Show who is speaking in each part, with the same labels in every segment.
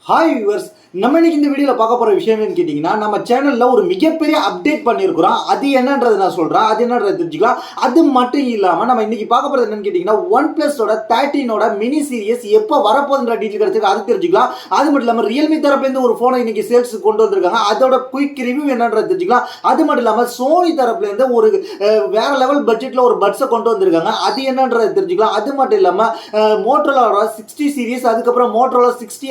Speaker 1: Hi viewers, நம்ம இன்னைக்கு இந்த வீடியோவில் பார்க்க போகிற விஷயம் என்னன்னு கேட்டிங்கன்னா, நம்ம சேனலில் ஒரு மிகப்பெரிய அப்டேட் பண்ணியிருக்கிறோம். அது என்னன்றது நான் சொல்கிறேன். அது என்னன்றது தெரிஞ்சுக்கலாம். அது மட்டும் இல்லாமல் நம்ம இன்னைக்கு பார்க்க போகிறது என்னன்னு கேட்டிங்கன்னா, ஒன் பிளஸோட 13ஓட மினி சீரியஸ் எப்போ வரப்போகுதுன்ற டீட்டெயில் கிடச்சிருக்கு, அது தெரிஞ்சுக்கலாம். அது மட்டும் இல்லாமல் ரியல்மி தரப்புலேருந்து ஒரு ஃபோனை இன்னைக்கு சேல்ஸுக்கு கொண்டு வந்திருக்காங்க. அதோட குயிக் ரிவ்யூ என்னன்றது தெரிஞ்சுக்கலாம். அது மட்டும் இல்லாமல் சோனி தரப்புலேருந்து ஒரு வேற லெவல் பட்ஜெட்டில் ஒரு பட்ஸை கொண்டு வந்திருக்காங்க. அது என்னன்றது தெரிஞ்சுக்கலாம். அது மட்டும் இல்லாமல் மோட்டோரோலா 60 சீரிஸ், அதுக்கப்புறம் மோட்டோரோலா 60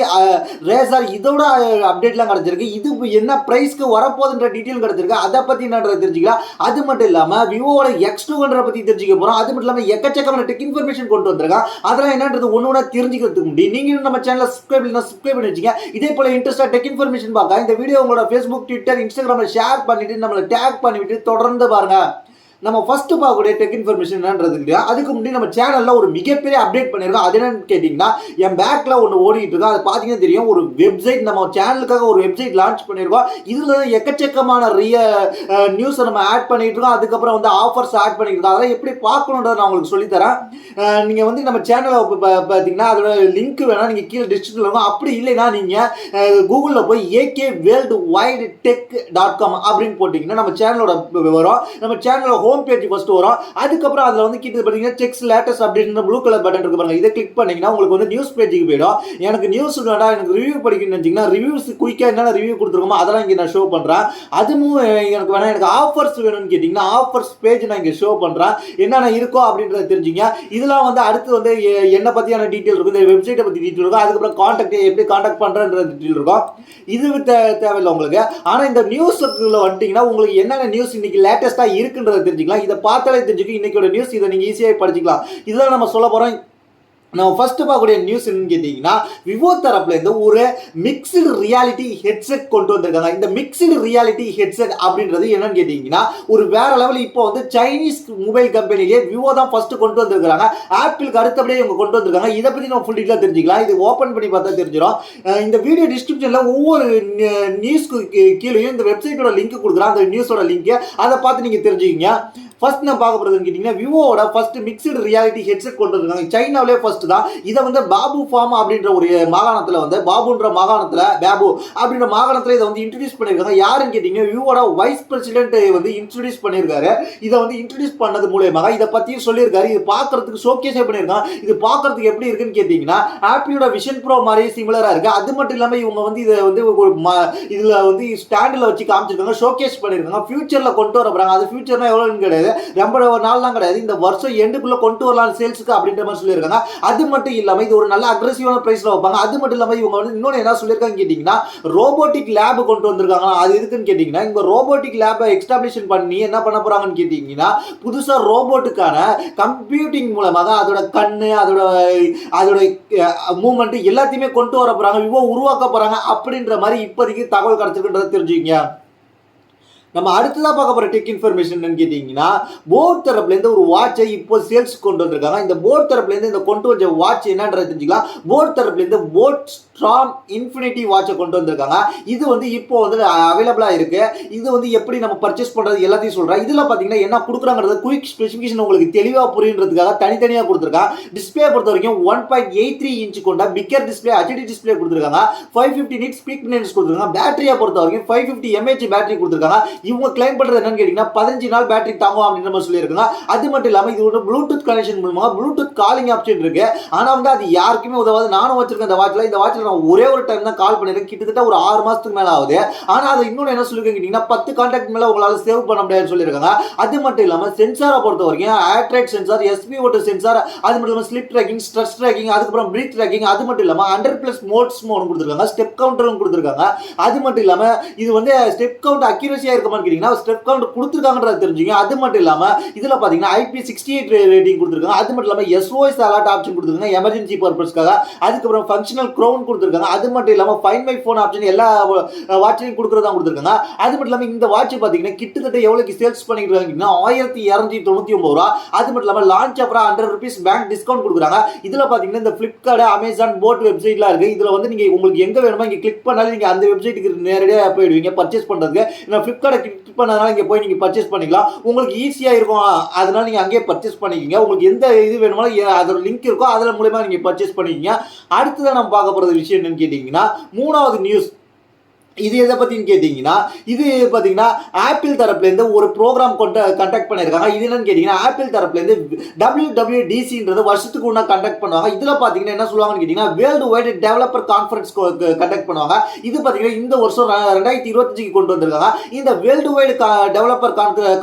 Speaker 1: ரேசர் இதோட அப்டேட்லாம் கிடைச்சிருக்கு. இது என்ன பிரைஸ்க்கு வரப்போகுதுன்ற டீட்டெயில் கிடைச்சிருக்கு. அதை பத்தி என்னன்றது தெரிஞ்சுக்கலாம். அது மட்டும் இல்லாம விவோட X200 பத்தி தெரிஞ்சுக்க போறோம். அது மட்டும் இல்லாம எக்கச்சக்கமான டெக் இன்ஃபர்மேஷன் கொண்டு வந்திருக்காங்க. அதெல்லாம் என்னன்றது ஒன்னொன்னா தெரிஞ்சுக்கிறதுக்கு முடியும். நீங்க நம்ம சேனலை சப்ஸ்கிரைப் பண்ணி வச்சுங்க. இதே போல இன்ட்ரெஸ்டா டெக் இன்ஃபர்மேஷன் பார்க்க இந்த வீடியோ உங்களோட ஃபேஸ்புக், ட்விட்டர், இன்ஸ்டாகிராம்ல ஷேர் பண்ணிட்டு நம்மளை டேக் பண்ணிவிட்டு தொடர்ந்து பாருங்க. நம்ம ஃபர்ஸ்ட் பார்க்கக்கூடிய டெக் இன்ஃபர்மேஷன் என்னன்றது இல்லையா, அதுக்கு முன்னாடி நம்ம சேனல்ல ஒரு மிகப்பெரிய அப்டேட் பண்ணியிருக்கோம். அது என்னன்னு கேட்டிங்கன்னா, என் பேக்ல ஒன்று ஓடிட்டு இருக்கோம். அது பார்த்தீங்கன்னா தெரியும், ஒரு வெப்சைட் நம்ம சேனலுக்காக ஒரு வெப்சைட் லான்ச் பண்ணியிருக்கோம். இதில் எக்கச்சக்கமான நியூஸை நம்ம ஆட் பண்ணிட்டு இருக்கோம். அதுக்கப்புறம் வந்து ஆஃபர்ஸ் ஆட் பண்ணிட்டு இருக்கோம். அதெல்லாம் எப்படி பார்க்கணுன்றதை நான் உங்களுக்கு சொல்லித்தரேன். நீங்கள் வந்து நம்ம சேனலை பார்த்தீங்கன்னா அதோட லிங்க் வேணால் நீங்கள் கீழே டிஸ்கிரிப்ஷனில் இருக்கும். அப்படி இல்லைன்னா நீங்கள் கூகுளில் போய் akworldwidetech.com அப்படின்னு போட்டிங்கன்னா நம்ம சேனலோட வரும். நம்ம சேனலோட ஹோம் பேஜ் ஃபர்ஸ்ட் வரும். அதுக்கப்புறம் அதில் வந்து கிட்ட பார்த்தீங்கன்னா sex latest update blue colour button இருக்கு பாருங்க. இதை கிளிக் பண்ணீங்கன்னா உங்களுக்கு வந்து நியூஸ் பேஜுக்கு போயிடும். எனக்கு நியூஸ் வேண்டாம், எனக்கு ரிவ்யூ படிக்கணும்னு நினச்சிங்கன்னா ரிவ்யூஸ் குயிக்காக என்னென்ன ரிவ்யூ கொடுத்துருக்கோமோ அதெல்லாம் இங்கே நான் ஷோ பண்ணுறேன். அதுவும் எனக்கு வேணாம், எனக்கு ஆஃபர்ஸ் வேணும்னு கேட்டிங்கன்னா ஆஃபர்ஸ் பேஜ் நான் இங்கே ஷோ பண்ணுறேன். என்னென்ன இருக்கோ அப்படின்றத தெரிஞ்சுங்க. இதெல்லாம் வந்து அடுத்து வந்து என்னை பற்றியான டீட்டெயில் இருக்கும், இந்த வெப்சைட்டை பற்றி டீட்டெயில் இருக்கும். அதுக்கப்புறம் காண்டாக்ட் எப்படி காண்டாக்ட் பண்ணுறன்ற டீட்டெயில் இருக்கும். இது தேவையில்லை உங்களுக்கு. ஆனால் இந்த நியூஸுக்குள்ள வந்துட்டீங்கன்னா உங்களுக்கு என்னென்ன நியூஸ் இன்னைக்கு லேட்டஸ்ட்டாக இருக்குன்றதை தெரிஞ்சுக்கலாம். இதை பார்த்தாலே தெரிஞ்சுக்க இன்னைக்கு நியூஸ் இதை நீங்கள் ஈஸியாக படிச்சுக்கலாம். இதெல்லாம் நம்ம சொல்ல போகிறோம். நம்ம ஃபர்ஸ்ட் பார்க்கக்கூடிய நியூஸ் என்னன்னு கேட்டிங்கன்னா, விவோ தரப்புலேருந்து ஒரு மிக்ஸ்டு ரியாலிட்டி ஹெட்செட் கொண்டு வந்திருக்காங்க. இந்த மிக்ஸ்டு ரியாலிட்டி ஹெட்செட் அப்படின்றது என்னன்னு கேட்டிங்கன்னா ஒரு வேற லெவல். இப்போ வந்து சைனீஸ் மொபைல் கம்பெனிலேயே விவோ தான் ஃபர்ஸ்ட் கொண்டு வந்திருக்காங்க. ஆப்பிளுக்கு அடுத்தபடியே இவங்க கொண்டு வந்திருக்காங்க. இதை பற்றி நம்ம ஃபுல் டீட்டெயிலாக தெரிஞ்சுக்கலாம். இது ஓப்பன் பண்ணி பார்த்தா தெரிஞ்சிடும். இந்த வீடியோ டிஸ்கிரிப்ஷனில் ஒவ்வொரு நியூஸ்க்கு கீழேயும் இந்த வெப்சைட்டோட லிங்க் கொடுக்குறேன். அந்த நியூஸோட லிங்க் அதை பார்த்து நீங்கள் தெரிஞ்சுக்கிங்க. ஃபர்ஸ்ட் நான் பார்க்க போகிறதுன்னு கேட்டிங்கன்னா, விவோட ஃபர்ஸ்ட் மிக்ஸ்டு ரியாலிட்டி ஹெட்செட் கொண்டு வந்திருக்காங்க. சைனாவிலே ஃபர்ஸ்ட் தான். இதை வந்து பாபு ஃபார்ம் அப்படின்ற ஒரு மாகாணத்தில் வந்து பாபுன்ற மாகாணத்தில் பாபு அப்படின்ற மாகாணத்தில் இதை வந்து இன்ட்ரடியூஸ் பண்ணியிருக்காங்க. யாருன்னு கேட்டிங்கன்னா, விவோட வைஸ் பிரசிடென்ட் வந்து இன்ட்ரடியூஸ் பண்ணியிருக்காரு. இதை வந்து இன்ட்ரடியூஸ் பண்ணது மூலயமாக இதை பற்றியும் சொல்லியிருக்காரு. இது பார்க்கறதுக்கு ஷோகேஸே பண்ணியிருக்காங்க. இது பார்க்கறதுக்கு எப்படி இருக்குன்னு கேட்டிங்கன்னா, ஆப்பிளோட விஷன் ப்ரோ மாதிரி சிமிலராக இருக்குது. அது மட்டும் இல்லாமல் இவங்க வந்து இதை வந்து ஒரு இதில் வந்து ஸ்டாண்டில் வச்சு காமிச்சிருக்காங்க, ஷோகேஸ் பண்ணியிருக்காங்க. ஃபியூச்சரில் கொண்டு வர போகிறாங்க. அது ஃபியூச்சர்னா எவ்வளோன்னு கிடையாது, ரொம்ப நாள்லாம் கிடையாது, இந்த வருஷம் எண்டுக்குள்ள கொண்டு வரலாம் சேல்ஸுக்கு அப்படின்ற மாதிரி சொல்லியிருக்காங்க. அது மட்டும் இல்லாமல் இது ஒரு நல்ல அக்ரெசிவான பிரைஸ்ல வைப்பாங்க. அது மட்டும் இல்லாமல் இவங்க வந்து இன்னொன்று என்ன சொல்லியிருக்காங்க கேட்டிங்கன்னா, ரோபோட்டிக் லேப் கொண்டு வந்திருக்காங்க. அது எதுக்குன்னு கேட்டிங்கன்னா, இந்த ரோபோட்டிக் லேபை எக்ஸ்டாப்ளிஷ் பண்ணி என்ன பண்ண போறாங்கன்னு கேட்டிங்கன்னா, புதுசாக ரோபோட்டுக்கான கம்ப்யூட்டிங் மூலமாக அதோட கண்ணு அதோட மூவ்மெண்ட் எல்லாத்தையுமே கொண்டு வர போறாங்க, விவோ உருவாக்க போறாங்க அப்படின்ற மாதிரி இப்போதைக்கு தகவல் கிடைச்சிருக்குன்றதை தெரிஞ்சுக்கங்க. நம்ம அடுத்ததாக பார்க்க போகிற டெக் இன்ஃபர்மேஷன் என்னன்னு கேட்டிங்கன்னா, போட் தரப்புலேருந்து ஒரு வாட்சை இப்போ சேல்ஸ் கொண்டு வந்திருக்காங்க. இந்த போட் தரப்புலேருந்து இந்த கொண்டு வந்த வாட்ச் என்னன்றது தெரிஞ்சுக்கலாம். போட் தரப்புலேருந்து போட் ஸ்ட்ராம் இன்ஃபினிட்டி வாட்சை கொண்டு வந்திருக்காங்க. இது வந்து இப்போ வந்து அவைலபிளாக இருக்கு. இது வந்து எப்படி நம்ம பர்ச்சேஸ் பண்ணுறது எல்லாத்தையும் சொல்கிறேன். இதில் பார்த்தீங்கன்னா என்ன கொடுக்குறாங்கிறது குயிக் ஸ்பெசிஃபிகேஷன் உங்களுக்கு தெளிவாக புரியுன்றதுக்காக தனித்தனியாக கொடுத்துருக்காங்க. டிஸ்பிளே பொறுத்த வரைக்கும் 1.83 இன்ச் கொண்ட பிக்கர் டிஸ்பிளே HD டிஸ்பிளே கொடுத்துருக்காங்க. 550 நிட்ஸ் பீக் பிரைட்னஸ் கொடுத்துருக்காங்க. பேட்டரியை பொறுத்த வரைக்கும் 550 mAh பேட்டரி கொடுத்துருக்காங்க. இவங்க கிளைம் பண்றது என்னன்னு கேட்டீங்கன்னா 15 நாள் பேட்டரி தாங்கும் அப்படின்ற மாதிரி சொல்லியிருக்காங்க. அது மட்டும் இல்லாமல் இது ஒரு ப்ளூடூத் கனெக்ஷன் மூலமாக ப்ளூடூத் காலிங் ஆப்ஷன் இருக்கு. ஆனால் வந்து அது யாருக்குமே உதவாது. நானும் வச்சிருக்கேன் இந்த வாட்சில் நான் ஒரே ஒரு டைம் தான் கால் பண்ணிருக்கேன். கிட்டத்தட்ட ஒரு 6 மாசத்துக்கு மேலே ஆகுது. ஆனால் அது இன்னொன்று என்ன சொல்லியிருக்கேன் கேட்டீங்கன்னா 10 கான்டாக்ட் மேலே உங்களால் சேவ் பண்ண முடியாதுன்னு சொல்லியிருக்காங்க. அது மட்டும் இல்லாமல் சென்சாரை பொறுத்த வரைக்கும் ஆட்ரைட் சென்சார், SPO2 சென்சார், அது மட்டும் இல்லாமல் ஸ்லிப் ட்ராக்கிங், ஸ்ட்ரெஸ் ட்ராக்கிங், அதுக்கப்புறம் பிரீத் ட்ராக்கிங், அது மட்டும் இல்லாமல் 100+ மோட்ஸ் கொடுத்துருக்காங்க. ஸ்டெப் கவுண்டரும் கொடுத்துருக்காங்க. அது மட்டும் இல்லாமல் இது வந்து ஸ்டெப் கவுண்ட் அக்யூரஸியா இருக்குமான்னு கேட்டீங்கன்னா ஸ்டெப் கவுண்ட் கொடுத்துருக்காங்கன்றது தெரிஞ்சுங்க. அது மட்டும் இல்லாமல் இதில் பார்த்தீங்கன்னா IP68 ரேட்டிங் கொடுத்துருக்காங்க. அது மட்டும் இல்லாமல் SOS அலர்ட் ஆப்ஷன் கொடுத்துருக்காங்க எமர்ஜென்சி பர்பஸ்க்காக. அதுக்கப்புறம் ஃபங்க்ஷனல் க்ரௌன் கொடுத்துருக்காங்க. அது மட்டும் இல்லாமல் ஃபைண்ட் மை ஃபோன் ஆப்ஷன் எல்லா வாட்சையும் கொடுக்குறதா கொடுத்துருக்காங்க. அது மட்டும் இல்லாமல் இந்த வாட்ச் பார்த்தீங்கன்னா கிட்டத்தட்ட எவ்வளோக்கு சேல்ஸ் பண்ணிட்டு இருக்காங்கன்னா 1299 ரூபா. அது மட்டும் இல்லாமல் லான்ச் அப்புறம் ₹100 பேங்க் டிஸ்கவுண்ட் கொடுக்குறாங்க. இதில் பார்த்தீங்கன்னா இந்த ஃப்ளிப்கார்ட், அமேசான், போட் வெப்சைட்லாம் இருக்குது. இதில் வந்து நீங்கள் உங்களுக்கு எங்கே வேணுமோ இங்கே கிளிக் பண்ணாலும் நீங்கள் அந்த வெப்சைட்டுக்கு நேரடியாக போயிடுவீங்க பர்ச்சேஸ் பண்ணுறதுக்கு. நான் ஃப்ளிப்கார்ட் மேலே கிளிக் பண்ணதுனால இங்கே போய் நீங்கள் பர்ச்சேஸ் பண்ணிக்கலாம். உங்களுக்கு ஈஸியாக இருக்கும், அதனால நீங்கள் அங்கேயே பர்ச்சேஸ் பண்ணிக்கிங்க. உங்களுக்கு எந்த இது வேணுமாலும் அதோட லிங்க் இருக்கோ அதில் மூலமா நீங்கள் பர்ச்சேஸ் பண்ணிக்கிங்க. அடுத்ததான் நம்ம பார்க்க போகிற விஷயம் என்னன்னு கேட்டிங்கன்னா, 3வது நியூஸ். இது எதை பற்றின்னு கேட்டிங்கன்னா, இது பார்த்தீங்கன்னா ஆப்பிள் தரப்புலேருந்து ஒரு ப்ரோக்ராம் கண்டக்ட் பண்ணியிருக்காங்க. இது என்னன்னு கேட்டிங்கன்னா, ஆப்பிள் தரப்புலேருந்து WWDCன்றது வருஷத்துக்கு ஒன்றா கண்டக்ட் பண்ணுவாங்க. இதில் பார்த்தீங்கன்னா என்ன சொல்லுவாங்கன்னு கேட்டிங்கன்னா, world wide developer conference conduct பண்ணுவாங்க. இது பார்த்தீங்கன்னா இந்த வருஷம் 2025 கொண்டு வந்திருக்காங்க. இந்த வேர்ல்டு வைடு டெவலப்பர்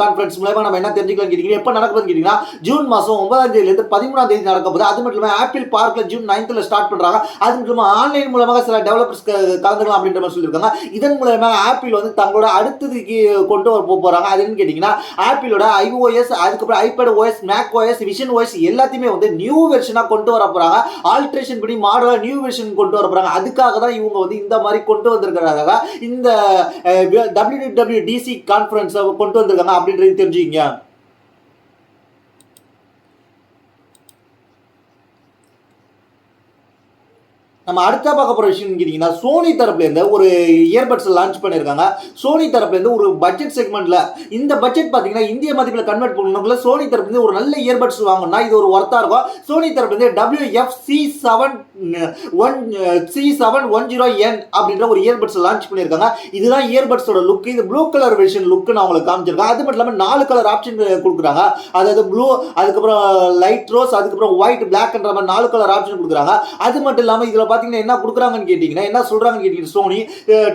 Speaker 1: கான்ஃபரன்ஸ் மூலமாக நம்ம என்ன தெரிஞ்சுக்கலாம் கேட்டிங்கன்னா, எப்போ நடக்குதுன்னு கேட்டிங்கன்னா, ஜூன் மாதம் 9ஆம் தேதியிலேருந்து 13ஆம் தேதி நடக்க போகுது. அது மட்டும் இல்லாமல் ஆப்பிள் பார்க்கில் ஜூன் 9th ஸ்டார்ட் பண்ணுறாங்க. அது மட்டும் இல்லாமல் ஆன்லைன் மூலமாக சில டெவலப்பர்ஸ் கலந்துக்கலாம் அப்படின்ற மாதிரி சொல்லியிருக்காங்க. இதன் மூலமா ஆப்பிள் வந்து தங்களோட அடுத்ததுக்கு கொண்டு வர போறாங்க. அது என்னன்னு கேட்டீங்கன்னா, ஆப்பிளோட iOS, அதுக்கப்புறம் iPad OS, Mac OS, Vision OS எல்லாத்தையுமே வந்து நியூ வெர்ஷனா கொண்டு வர போறாங்க. ஆல்ட்ரேஷன் பண்ணி மாடலா நியூ வெர்ஷன் கொண்டு வர போறாங்க. அதுக்காக தான் இவங்க வந்து இந்த மாதிரி கொண்டு வந்திருக்கிறாங்க. இந்த WWDC கான்ஃபரன்ஸ் கொண்டு வந்திருக்காங்க அப்படின்றது தெரிஞ்சுக்கங்க. நம்ம அடுத்த பார்க்க போகிற விஷயம் கேட்டிங்கன்னா, சோனி தரப்புலேருந்து ஒரு இயர்பட்ஸ் லான்ச் பண்ணியிருக்காங்க. சோனி தரப்புலேருந்து ஒரு பட்ஜெட் செக்மெண்ட்டில், இந்த பட்ஜெட் பார்த்தீங்கன்னா இந்திய மதிப்பில் கன்வெர்ட் பண்ணணும்ல, சோனி தரப்புலேருந்து ஒரு நல்ல இயர்பட்ஸ் வாங்கணும்னா இது ஒரு ஒர்த்தாக இருக்கும். சோனி தரப்புலேருந்து WF-C710N அப்படின்ற ஒரு இயர்பட்ஸ் லான்ச் பண்ணியிருக்காங்க. இதுதான் இயர்பட்ஸோட லுக். இது ப்ளூ கலர் வெர்ஷன் லுக்கு நான் உங்களுக்கு காமிச்சிருக்கேன். அது மட்டும் இல்லாமல் 4 கலர் ஆப்ஷன் கொடுக்குறாங்க. அதாவது ப்ளூ, அதுக்கப்புறம் லைட் ரோஸ், அதுக்கப்புறம் ஒயிட், பிளாக்ன்ற மாதிரி 4 கலர் ஆப்ஷன் கொடுக்குறாங்க. அது மட்டும் இல்லாமல் இதில் பார்த்தீங்கன்னா என்ன கொடுக்குறாங்கன்னு கேட்டிங்கன்னா, என்ன சொல்கிறாங்கன்னு கேட்டிங்கன்னா, சோனி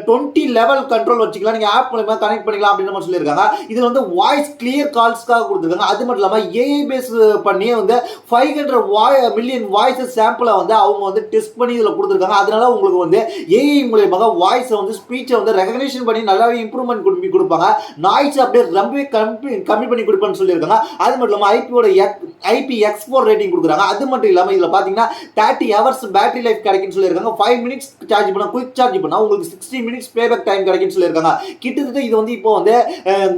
Speaker 1: 20 லெவல் கண்ட்ரோல் வச்சுக்கலாம், நீங்கள் ஆப் மூலமா கனெக்ட் பண்ணிக்கலாம் அப்படின்ற மாதிரி சொல்லியிருக்காங்க. இதில் வந்து வாய்ஸ் கிளியர் கால்ஸ்க்காக கொடுத்துருக்காங்க. அது மட்டும் இல்லாமல் ஏஐ பேஸ் பண்ணி வந்து 500 மில்லியன் வாய்ஸஸ் சாம்பிளை வந்து அவங்க வந்து டெஸ்ட் பண்ணி இதில் கொடுத்துருக்காங்க. அதனால உங்களுக்கு வந்து ஏஐ மூலமாக வாய்ஸை வந்து ஸ்பீச்சை வந்து ரெகக்னேஷன் பண்ணி நல்லாவே இம்ப்ரூவ்மெண்ட் கொடுப்பாங்க. நாய்ஸ் அப்படியே ரொம்பவே கம்மி பண்ணி கொடுப்பேன்னு சொல்லியிருக்காங்க. அது மட்டும் இல்லாமல் IPX4 ரேட்டிங் கொடுக்குறாங்க. அது மட்டும் இல்லாமல் இதில் பார்த்தீங்கன்னா 30 ஹவர்ஸ் பேட்டரி லைஃப் கிடைக்குன்னு சொல்லியிருக்காங்க. 5 மினிட்ஸ் சார்ஜ் பண்ணா, குயிக் சார்ஜ் பண்ணா உங்களுக்கு 60 மினிட்ஸ் பேபேக் டைம் கிடைக்குன்னு சொல்லியிருக்காங்க. கிட்டத்தட்ட இது வந்து இப்போ வந்து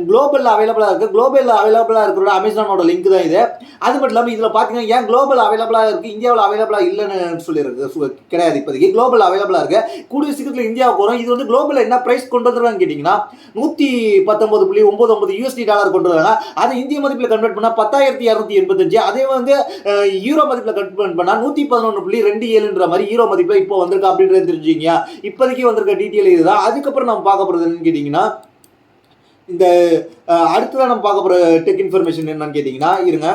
Speaker 1: குளோபல் அவைலபிளா இருக்கு. குளோபல் அவைலபிளா இருக்கிற அமேசானோட லிங்க் தான் இது. அது மட்டும் இல்லாமல் இதில் பார்த்தீங்கன்னா ஏன் குளோபல் அவைலபிளா இருக்கு, இந்தியாவில் அவைலபிளா இல்லைன்னு சொல்லியிருக்கு கிடையாது. இப்போதைக்கு குளோபல் அவைலபிளா இருக்கு. கூடிய சீக்கிரத்தில் இந்தியாவுக்கு வரும். இது வந்து குளோபல் என்ன பிரைஸ் கொண்டு வந்துருக்கான்னு கேட்டிங்கன்னா, $119.99 கொண்டு வராங்க. அதை இந்திய மதிப்பில் கன்வெர்ட் பண்ணா 10,285. அதே வந்து யூரோ மதிப்பில் கன்வெர்ட் பண்ணா 111.27ன்ற மாதிரி யூரோ மதிப்பில் இப்போ வந்திருக்கு அப்படின்றது தெரிஞ்சுங்க. இப்போதைக்கு வந்திருக்க டீட்டெயில் இதுதான். அதுக்கப்புறம் நம்ம பார்க்க போகிறது என்னன்னு கேட்டிங்கன்னா, இந்த அடுத்ததான் நம்ம பார்க்க போகிற டெக் இன்ஃபர்மேஷன் என்னன்னு கேட்டிங்கன்னா, இருங்க,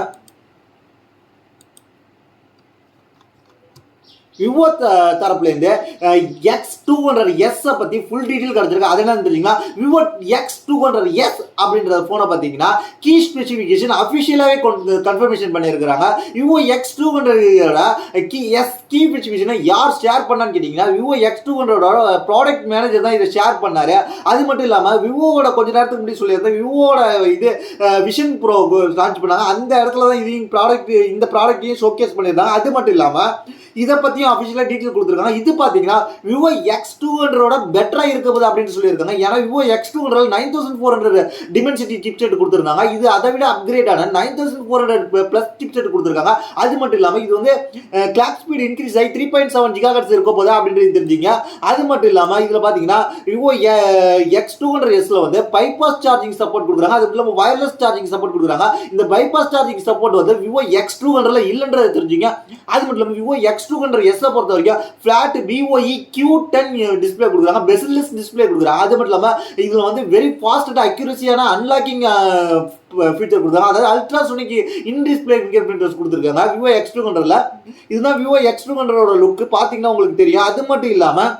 Speaker 1: விவோ தரப்புலேருந்து X200S பற்றி ஃபுல் டீட்டெயில் கிடச்சிருக்கு. அது என்னன்னு தெரிஞ்சுங்களா, விவோ X200S அப்படின்ற ஃபோனை பார்த்தீங்கன்னா கீ ஸ்பெசிஃபிகேஷன் அஃபிஷியலாகவே கன்ஃபர்மேஷன் பண்ணியிருக்கிறாங்க. விவோ X200 கீ ஸ்பெசிஃபிகேஷனை யார் ஷேர் பண்ணான்னு கேட்டிங்கன்னா, விவோ X200 ப்ராடக்ட் மேனேஜர் தான் இதை ஷேர் பண்ணார். அது மட்டும் இல்லாமல் விவோவோட கொஞ்ச நேரத்துக்கு முன்னாடி சொல்லியிருந்தேன், விவோட இது விஷன் ப்ரோ லான்ச் பண்ணாங்க. அந்த இடத்துல தான் இந்த ப்ராடக்ட்டையும் ஷோகேஸ் பண்ணியிருந்தாங்க. அது மட்டும் இல்லாமல் இதை பற்றியும் அஃபிஷியலாக டீட்டெயில் கொடுத்துருக்காங்க. இது பார்த்தீங்கன்னா விவோ X200 பெட்டராக இருக்க போது அப்படின்னு சொல்லியிருக்காங்க. ஏன்னா விவோ X200 9400 டிமென்சிட்டி சிப்செட் கொடுத்துருந்தாங்க. இது அதை விட அப்கிரேடான 9400+ சிப்செட் கொடுத்துருக்காங்க. அது மட்டும் இல்லாமல் இது வந்து கிளாக் ஸ்பீட் இன்க்ரீஸ் ஆகி 3.7 GHz இருக்க போதா அப்படின்றது தெரிஞ்சுங்க. அது மட்டும் இல்லாமல் இதில் பார்த்தீங்கன்னா விவோ X200Sல வந்து பைபாஸ் சார்ஜிங் சப்போர்ட் கொடுக்குறாங்க. அது இல்லாமல் வயர்லெஸ் சார்ஜிங் சப்போர்ட் கொடுக்குறாங்க. இந்த பைபாஸ் சார்ஜிங் சப்போர்ட் வந்து விவோ X200ல இல்லைன்றதை தெரிஞ்சுங்க. அது மட்டும் இல்லாமல் விவோ X200S பொறுத்த வரைக்கும் ஃபிளாட் BOE Q10 டிஸ்பிளே கொடுக்குறாங்க, பெசில்லெஸ் டிஸ்பிளே கொடுக்குறாங்க. அது மட்டும் இல்லாமல் இதில் வந்து வெரி ஃபாஸ்ட் அண்ட் அக்யூரசியான அன்லாக்கிங் ஃபீச்சர் கொடுத்தாங்க. அதாவது ultrasonic in display finger printers கொடுத்துருக்காங்க விவோ X200ல. இதுதான் விவோ X200ஓட லுக்கு பார்த்தீங்கன்னா உங்களுக்கு தெரியும். அது மட்டும் இல்லாமல்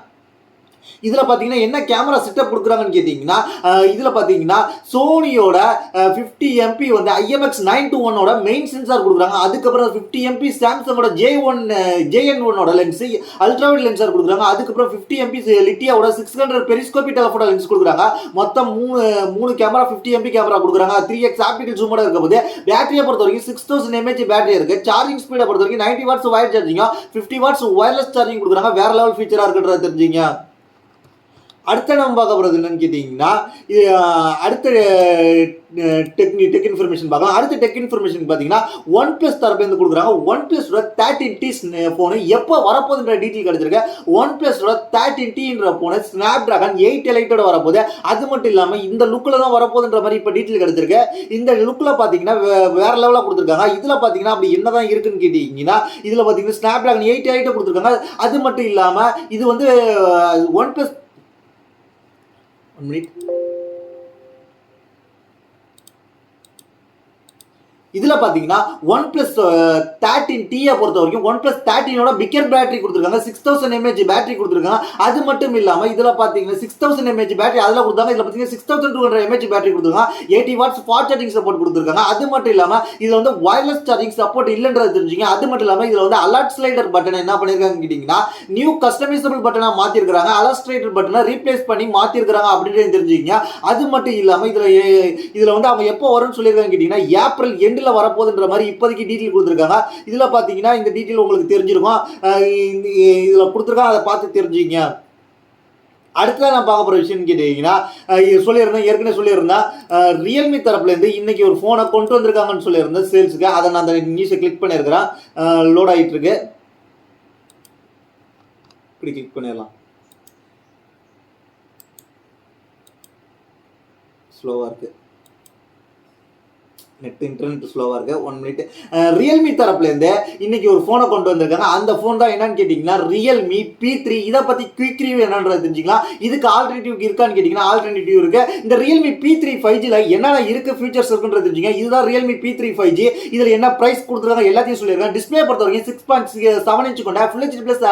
Speaker 1: இதில் பார்த்தீங்கன்னா என்ன கேமரா செட்டப் கொடுக்குறாங்கன்னு கேட்டிங்கன்னா, இதில் பார்த்தீங்கன்னா சோனியோட 50 MP வந்து IMX921ஓட மெயின் சென்சார் கொடுக்குறாங்க. அதுக்கப்புறம் 50 MP சாம்சங்கோட JN1ஓட லென்ஸு அல்ட்ராவைட் லென்சார் கொடுக்குறாங்க. அதுக்கப்புறம் 50 MP லிட்டியாவோட 600 பெரிஸ்கோபி டெலஃபோட்டோ லென்ஸ் கொடுக்குறாங்க. மொத்தம் மூணு கேமரா 50 MP கேமரா கொடுக்குறாங்க. 3x ஆப்டிகல் ஜூமோட இருக்க போது பேட்டரியை பொறுத்த வரைக்கும் 6000 mAh பேட்டரி இருக்குது. சார்ஜிங் ஸ்பீடை பொறுத்த வரைக்கும் 90 வாட்ஸ் வயர் சார்ஜிங்கும் 50 வாட்ஸ் வயர்லெஸ் சார்ஜிங் கொடுக்குறாங்க. வேற லெவல் ஃபீச்சராக இருக்குன்றத தெரிஞ்சுங்க. அடுத்த நம்ம பார்க்க போகிறது என்னன்னு கேட்டிங்கன்னா அடுத்த டெக் இன்ஃபர்மேஷன் பார்க்கலாம். அடுத்த டெக் இன்ஃபர்மேஷன் பார்த்தீங்கன்னா ஒன் பிளஸ் தரப்புலேருந்து கொடுக்குறாங்க. ஒன் பிளஸோட 13T ஃபோனு எப்போ வரப்போகுதுன்ற டீட்டெயில் கிடைச்சிருக்கு. ஒன் பிளஸோட 13Tன்ற ஃபோனு ஸ்னாப் டிராகன் 8 எலைட்டோட வரப்போகுது. அது மட்டும் இல்லாமல் இந்த லுக்கில் தான் வரப்போகுதுன்ற மாதிரி இப்போ டீட்டெயில் கிடைச்சிருக்கு. இந்த லுக்கில் பார்த்தீங்கன்னா வேற லெவலாக கொடுத்துருக்காங்க. இதில் பார்த்தீங்கன்னா அப்படி என்னதான் இருக்குன்னு கேட்டிங்கன்னா இதில் பார்த்தீங்கன்னா ஸ்னாப் டிராகன் 8 எலைட்டை கொடுத்துருக்காங்க. அது மட்டும் இல்லாமல் இது வந்து ஒன் பிளஸ் இதில் பார்த்தீங்கன்னா ஒன் பிளஸ் 13T பொறுத்த வரைக்கும் ஒன் பிளஸ் 13ஓட பிக்கர் பேட்டரி கொடுத்துருக்காங்க. 6000 mAh பேட்டரி கொடுத்துருக்காங்க. அது மட்டும் இல்லாமல் இதில் பார்த்தீங்கன்னா 6000 mAh பேட்டரி அதில் கொடுத்தாங்க. இதில் பார்த்தீங்கன்னா 6200 mAh பேட்டரி கொடுத்துருக்காங்க. 80 வாட்ஸ் ஃபாஸ்ட் சார்ஜிங் சப்போர்ட் கொடுத்துருக்காங்க. அது மட்டும் இல்லாமல் இதில் வந்து வயர்லெஸ் சார்ஜிங் சப்போர்ட் இல்லைன்றது தெரிஞ்சுங்க. அது மட்டும் இல்லாமல் இதில் வந்து அலர்ட் ஸ்லைடர் பட்டன் என்ன பண்ணியிருக்காங்க கேட்டிங்கன்னா நியூ கஸ்டமைசபிள் பட்டனாக மாற்றிருக்கிறாங்க. அலர்ட் ஸ்லைடர் பட்டனை ரீப்ளேஸ் பண்ணி மாற்றிருக்கிறாங்க அப்படின்றது தெரிஞ்சுக்கிங்க. அது மட்டும் இல்லாமல் இதில் வந்து அவங்க எப்போ வரும்னு சொல்லியிருக்காங்க கேட்டிங்கன்னா ஏப்ரல் எண்டில் வரப்போகுதுன்ற மாதிரி இப்போதைக்கு டீட்டெயில் கொடுத்துருக்காங்க. இதில் பார்த்தீங்கன்னா இந்த டீட்டெயில் உங்களுக்கு தெரிஞ்சிருக்கும். இதில் கொடுத்துருக்காங்க, அதை பார்த்து தெரிஞ்சுங்க. அடுத்ததான் நான் பார்க்க போகிற விஷயம் கேட்டீங்கன்னா ஏற்கனவே சொல்லியிருந்தேன் ரியல்மி தரப்புலேருந்து இன்னைக்கு ஒரு ஃபோனை கொண்டு வந்திருக்காங்கன்னு சொல்லியிருந்தேன் சேல்ஸுக்கு. அதை நான் அந்த நியூஸை கிளிக் பண்ணியிருக்கிறேன். லோட் ஆகிட்டு இருக்கு. இப்படி கிளிக் பண்ணிடலாம். ஸ்லோவாக இருக்குது, நெட் இன்டர்நெட் ஸ்லோவாக இருக்குது. 1 மினிட். ரியல்மி தரப்புலேருந்து இன்னைக்கு ஒரு ஃபோனை கொண்டு வந்திருக்காங்க. அந்த ஃபோன் தான் என்னன்னு கேட்டிங்கன்னா ரியல்மி P3. இதை பற்றி குயிக் ரிவ்யூ என்னன்றது தெரிஞ்சுக்கலாம். இதுக்கு ஆல்டர்னேட்டிவ் இருக்கான்னு கேட்டிங்கன்னா ஆல்டர்னேட்டிவ் இருக்குது. இந்த ரியல்மி P3 5Gல என்னென்ன இருக்குது ஃபீச்சர்ஸ் இருக்குன்றது தெரிஞ்சுங்க. இதுதான் ரியல்மி P3 5G. இதில் என்ன ப்ரைஸ் கொடுத்துருக்காங்க எல்லாத்தையும் சொல்லியிருக்காங்க. டிஸ்பிளே பொறுத்த வரைக்கும் 6.7 இன்ச் கொண்ட full HD plus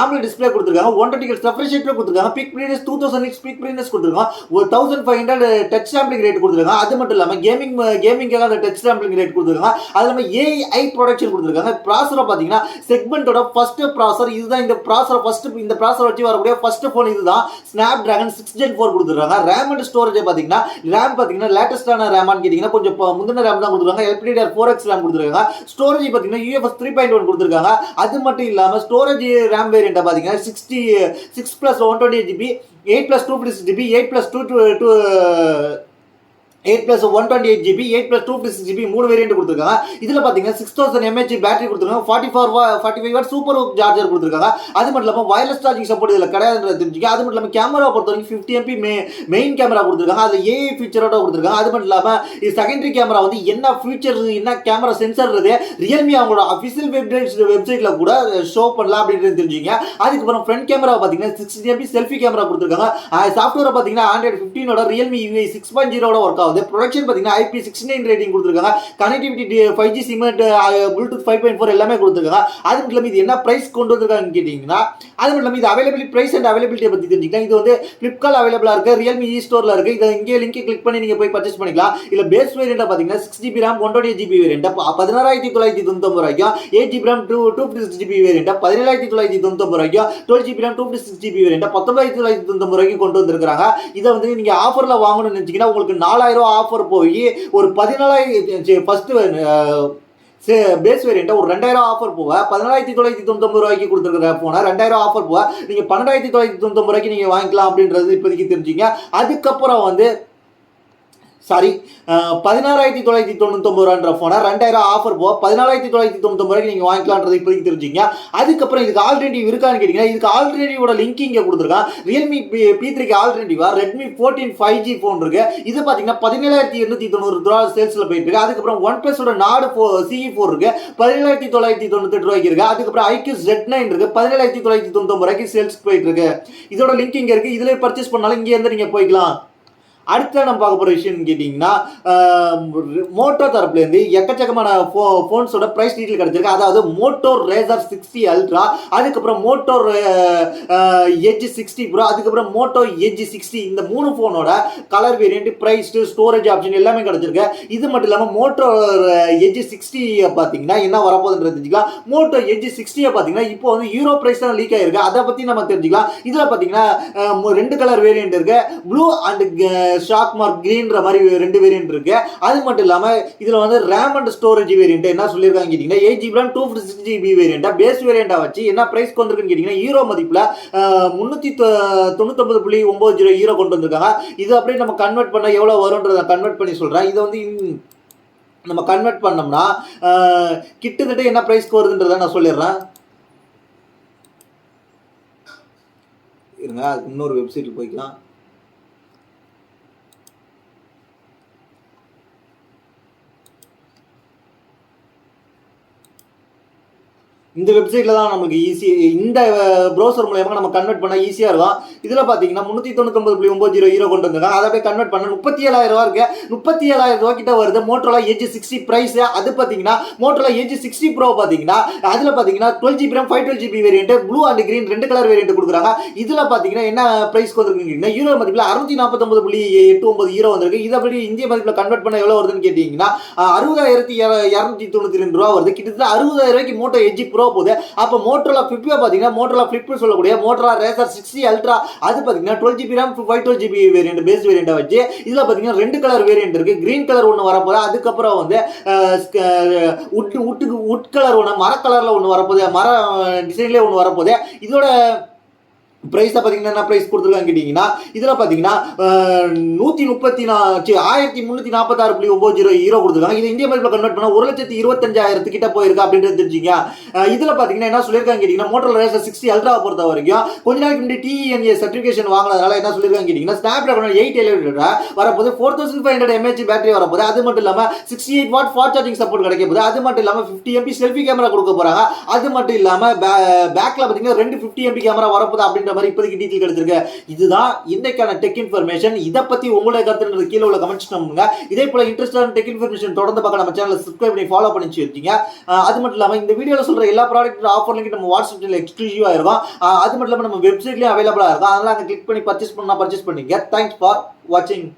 Speaker 1: AMOLED display கொடுத்துருக்காங்க. 120 Hz ரெஃப்ரெஷ் ரேட் கொடுத்துருக்காங்க. Big brightness 2000 nits big brightness கொடுத்துருக்காங்க. 1500 டச் சாம்பிளிங் ரேட் கொடுத்துருக்காங்க. அது மட்டும் இல்லாமல் கேமிங் டச் சாம்பிளிங் ரேட் கொடுத்துருக்காங்க. அது இல்லாமல் AI ப்ரொடக்ஷன் கொடுத்துருக்காங்க. ப்ராசரை பார்த்தீங்கன்னா செக்மெண்டோட ஃபர்ஸ்ட் ப்ராசர் இதுதான். இந்த ப்ராசரை இந்த ப்ராசர் வச்சு வரக்கூடிய ஃபர்ஸ்ட் ஃபோன் இதுதான். ஸ்னாப் டிராகன் 6 Gen 4 கொடுத்துருக்காங்க. ரேம் அண்ட் ஸ்டோரேஜ் பார்த்தீங்கன்னா லேட்டஸ்டான ரேமான்னு கேட்டிங்கன்னா கொஞ்சம் முந்தின ரேம் தான் கொடுத்துருக்காங்க. LPDDR4X ரேம் கொடுத்துருக்காங்க. ஸ்டோரேஜ் பார்த்தீங்கன்னா UFS 3.1 கொடுத்துருக்காங்க. அது மட்டும் இல்லாமல் ஸ்டோரேஜ் ரேம் வேரியண்ட்டை பார்த்தீங்கன்னா 6 + 128GB 8 + 256GB 8 + 128GB 8 + 256GB 3 variant கொடுத்துருக்காங்க. இதில் பார்த்தீங்கன்னா 6000 mAh பேட்டரி கொடுத்துருக்காங்க. 45 வாட் சூப்பர் சார்ஜர் கொடுத்துருக்காங்க. அது மட்டும் இல்லாமல் வயர்லெஸ் சார்ஜிங் சப்போர்ட் இதில் கிடையாதுன்றது தெரிஞ்சுக்க. அது மட்டும் இல்லாமல் கேமரா பொறுத்த வரைக்கும் 50 MP மெயின் கேமரா கொடுத்துருக்காங்க. அது AI ஃபீச்சரோட கொடுத்துருக்காங்க. அது மட்டும் இல்லாமல் இது செகண்டரி கேமரா வந்து என்ன ஃபீச்சர் என்ன கேமரா சென்சர்ன்றது ரியல்மி அவங்களோட அஃபிஷியல் வெப்சைட்டில் கூட ஷோ பண்ணலாம் அப்படின்றது தெரிஞ்சுங்க. அதுக்கப்புறம் ஃப்ரண்ட் கேமரா பார்த்தீங்கன்னா 60 MP செல்ஃபி கேமரா கொடுத்துருக்காங்க. சாஃப்ட்வேரை பார்த்தீங்கன்னா Android 15ஓட ரியல்மி UI 6.0 ஒர்க் ஆகுது. ப்ரொடக்ஷன் பார்த்தீங்கன்னா IP69 ரேட்டிங் கொடுத்துருக்காங்க. கனெக்டிவிட்டி 5G சிமெண்ட் ப்ளூடூத் 5.4 எல்லாமே கொடுத்துருக்காங்க. அது மட்டும் இல்லாமல் இது என்ன ப்ரைஸ் கொண்டு வந்திருக்காங்கன்னு கேட்டிங்கன்னா அது மட்டும் இல்லாமல் இது அவைலபிலிட்டி ப்ரைஸ் அண்ட் அவைலபிலிட்டியை பற்றி தெரிஞ்சுக்கலாம். இது வந்து ஃப்ளிப்கார்ட் அவைலபிளாக இருக்குது, ரியல்மி ஸ்டோரில் இருக்குது. இதை இங்கே லிங்க் கிளிக் பண்ணி நீங்கள் போய் பர்ச்சேஸ் பண்ணிக்கலாம். இல்லை பேஸ் வேரியண்ட்டாக பார்த்தீங்கன்னா 6GB RAM 128GB வேரியண்ட்டாக 16999 ரூபாய்க்கும் 8GB RAM 256GB வேரியண்ட்டாக 17999 ரூபாய்க்கும் 12GB RAM 256GB வேரியண்ட்டாக 19999 ரூபாய்க்கும் கொண்டு வந்திருக்காங்க. இதை வந்து நீங்கள் ஆஃபரில் வாங்கணும்னு நினச்சிங்கன்னா உங்களுக்கு 4000 ஆஃபர் போய் ஒரு 14000 ஃபர்ஸ்ட் பேஸ் வேரியண்ட்டை ஒரு 2000 ஆஃபர் போக 14999 ரூபாய்க்கு கொடுத்துருக்கிற போனால் 2000 ஆஃபர் போக நீங்கள் 12999 ரூபாய்க்கு நீங்கள் வாங்கிக்கலாம் அப்படின்றது இப்போதைக்கு தெரிஞ்சுங்க. அதுக்கப்புறம் வந்து 16999 ரூபான்ற போனை 2000 ஆஃபர் போக 14999 ரூபாய்க்கு நீங்கள் வாங்கிக்கலான்றது இப்போதைக்கு தெரிஞ்சுங்க. அதுக்கப்புறம் இதுக்கு ஆல்டர்னேட்டிவ் இருக்கான்னு கேட்டிங்கன்னா இதுக்கு ஆல்டர்னேட்டிவோட லிங்க் இங்கே கொடுத்துருக்கான். ரியல்மி P3க்கு ஆல்டர்னேட்டிவாக ரெட்மி 14 5G ஃபோன் இருக்குது. இது பார்த்தீங்கன்னா 17890 ரூபா சேல்ஸில் போயிட்டு இருக்கு. அதுக்கப்புறம் ஒன் பிளஸோட நாடு CE4 இருக்குது 17998 ரூபாய்க்கு இருக்குது. அதுக்கப்புறம் IQ Z9 இருக்குது 17999 ரூபாய்க்கு சேல்ஸ் போயிட்டு இருக்கு. இதோட லிங்க் இங்கே இருக்குது. இதில் பர்ச்சேஸ் பண்ணாலும் இங்கே இருந்து நீங்கள் போய்க்கலாம். அடுத்த நம்ம பார்க்க போகிற விஷயம்னு கேட்டிங்கன்னா மோட்டோ தரப்புலேருந்து எக்கச்சக்கமான ஃபோன்ஸோட ப்ரைஸ் டீட்டெயில் கிடச்சிருக்கு. அதாவது மோட்டோ ரேசர் 60 அல்ட்ரா, அதுக்கப்புறம் மோட்டோ எட்ஜ் 60 ப்ரோ, அதுக்கப்புறம் மோட்டோ எட்ஜ் 60 இந்த 3 ஃபோனோட colour variant price storage option எல்லாமே கிடச்சிருக்கு. இது மட்டும் இல்லாமல் மோட்டோ எட்ஜ் 60 பார்த்தீங்கன்னா என்ன வரப்போகுதுன்றது தெரிஞ்சுக்கலாம். மோட்டோ எட்ஜ் 60 பார்த்தீங்கன்னா இப்போ வந்து யூரோ ப்ரைஸ் தான் லீக் ஆகிருக்கு. அதை பற்றி நம்ம தெரிஞ்சுக்கலாம். இதில் பார்த்தீங்கன்னா 2 கலர் வேரியன்ட் இருக்குது. ப்ளூ அண்ட் ஷாக் மார்க் கிரீன்ற மாதிரி 2 வேரியன்ட் இருக்கு. அது மட்டும் இல்லாமல் இதில் வந்து ரேம் அண்ட் ஸ்டோரேஜ் வேரியன்ட் என்ன சொல்லியிருக்காங்க கேட்டிங்கன்னா 8 GB 256 GB வேரியண்ட்டாக பேஸ் வேரியண்ட்டாக வச்சு என்ன ப்ரைஸ் கொண்டிருக்குன்னு கேட்டிங்கன்னா ஈரோ மதிப்பில் 399.90 ஈரோ கொண்டு வந்திருக்காங்க. இது அப்படியே நம்ம கன்வெர்ட் பண்ண எவ்வளோ வரும்ன்றதை கன்வெர்ட் பண்ணி சொல்கிறேன். இதை வந்து நம்ம கன்வெர்ட் பண்ணோம்னா கிட்டத்தட்ட என்ன ப்ரைஸ்க்கு வருதுன்றதை நான் சொல்லிடுறேன். இருங்க, அதுக்கு இன்னொரு வெப்சைட்டுக்கு போய்க்கலாம். இந்த வெப்சைட்டில் தான் நம்மளுக்கு இந்த ப்ரௌசர் மூலயமா நம்ம கன்வெர்ட் பண்ணால் ஈஸியாக இருக்கும். இதில் பார்த்தீங்கன்னா 399.90 ஈரோ கொண்டு வந்திருக்காங்க. அதை அப்படியே கன்வெர்ட் பண்ண 37,000 ரூபா இருக்கு. 37,000 ரூபா கிட்ட வருது. Motorola Edge 60 price. அது பார்த்தீங்கன்னா மோட்டோரோலா Edge 60 Pro பார்த்தீங்கன்னா அதில் பார்த்தீங்கன்னா 12 GB RAM 512 GB variant blue and green 2 colour variant கொடுக்குறாங்க. இதில் பார்த்தீங்கன்னா என்ன ப்ரைஸ் வந்துருக்குங்கன்னா ஈரோ மதிப்பில் 649.89 ஈரோ வந்திருக்கு. இதை அப்படி இந்திய மதிப்பில் கன்வெர்ட் பண்ண எவ்வளோ வருதுன்னு கேட்டிங்கன்னா 60,292 ரூபா வருது. கிட்டத்தட்ட 60,000 ரூபாய்க்கு மோட்டோ Edge Pro போகுது. அப்போ மோட்டோரோலா ஃபிளிப்பை பார்த்தீங்கன்னா மோட்டோரோலா ஃபிளிப் சொல்லக்கூடிய மோட்டோரோலா ரேசர் 60 அல்ட்ரா அது பார்த்தீங்கன்னா 12 GB RAM 512 GB variant base வேரியண்ட்டை வச்சு இதில் பார்த்தீங்கன்னா 2 கலர் வேரியன்ட் இருக்கு. கிரீன் கலர் ஒன்று வரப்போகுது. அதுக்கப்புறம் வந்து உட் கலர் ஒன்று, மர கலரில் ஒன்று வரப்போகுது, மர டிசைன்லேயே ஒன்று வரப்போகுது. இதோட ப்ரைஸை பார்த்தீங்கன்னா என்ன ப்ரைஸ் கொடுத்துருக்காங்க கேட்டிங்கன்னா இதில் பார்த்தீங்கன்னா 1346.90 ஈரோ கொடுத்துருக்காங்க. இது இந்திய மதிப்பில் கன்வெர்ட் பண்ணால் 1,25,000 கிட்ட போயிருக்கு அப்படின்றது தெரிஞ்சுங்க. இதில் பார்த்தீங்கன்னா என்ன சொல்லியிருக்காங்க கேட்டிங்கன்னா மோட்டோரோலா ரேசர் 60 அல்ட்ராவை பொறுத்த வரைக்கும் கொஞ்ச நாளைக்கு முன்னாடி TENA சர்டிஃபிகேஷன் வாங்கினதுனால என்ன சொல்லியிருக்காங்க கேட்டிங்கன்னா ஸ்னாப்டிராகன் 8 வரப்போது 4500 mAh பேட்டரி வரப்போது. அது மட்டும் இல்லாமல் 68 வாட் ஃபாஸ்ட் சார்ஜிங் சப்போர்ட் கிடைக்க போகுது. அது மட்டும் இல்லாமல் 50 MP செல்ஃபி கேமரா கொடுக்க போகிறாங்க. அது மட்டும் இல்லாமல் பேக்கில் பார்த்தீங்கன்னா 2 50 MP கேமரா வரப்போகுது அப்படின்ற மாதிரி இப்போதைக்கு டீட்டெயில் கிடைச்சிருக்கு. இதுதான் இன்னைக்கான டெக் இன்ஃபர்மேஷன். இதை பத்தி உங்களுடைய கருத்துன்றது கீழே உள்ள கமெண்ட்ஸ் பண்ணுங்க. இதே போல இன்ட்ரெஸ்டான டெக் இன்ஃபர்மேஷன் தொடர்ந்து பார்க்க நம்ம சேனலை சப்ஸ்கிரைப் பண்ணி ஃபாலோ பண்ணி வச்சிருக்கீங்க. அது மட்டும் இல்லாமல் இந்த வீடியோவில் சொல்ற எல்லா ப்ராடக்ட் ஆஃபர் லிங்க் நம்ம வாட்ஸ்அப் சேனல் எக்ஸ்க்ளூசிவாக இருக்கும். அது மட்டும் இல்லாமல் நம்ம வெப்சைட்லேயும் அவைலபிளாக இருக்கும். அதனால அங்கே கிளிக் பண்ணி பர்ச்சேஸ் பண்ணா பர்ச்சேஸ் பண்ணிங்க. தேங்க்ஸ் ஃபார் வாட்சிங்.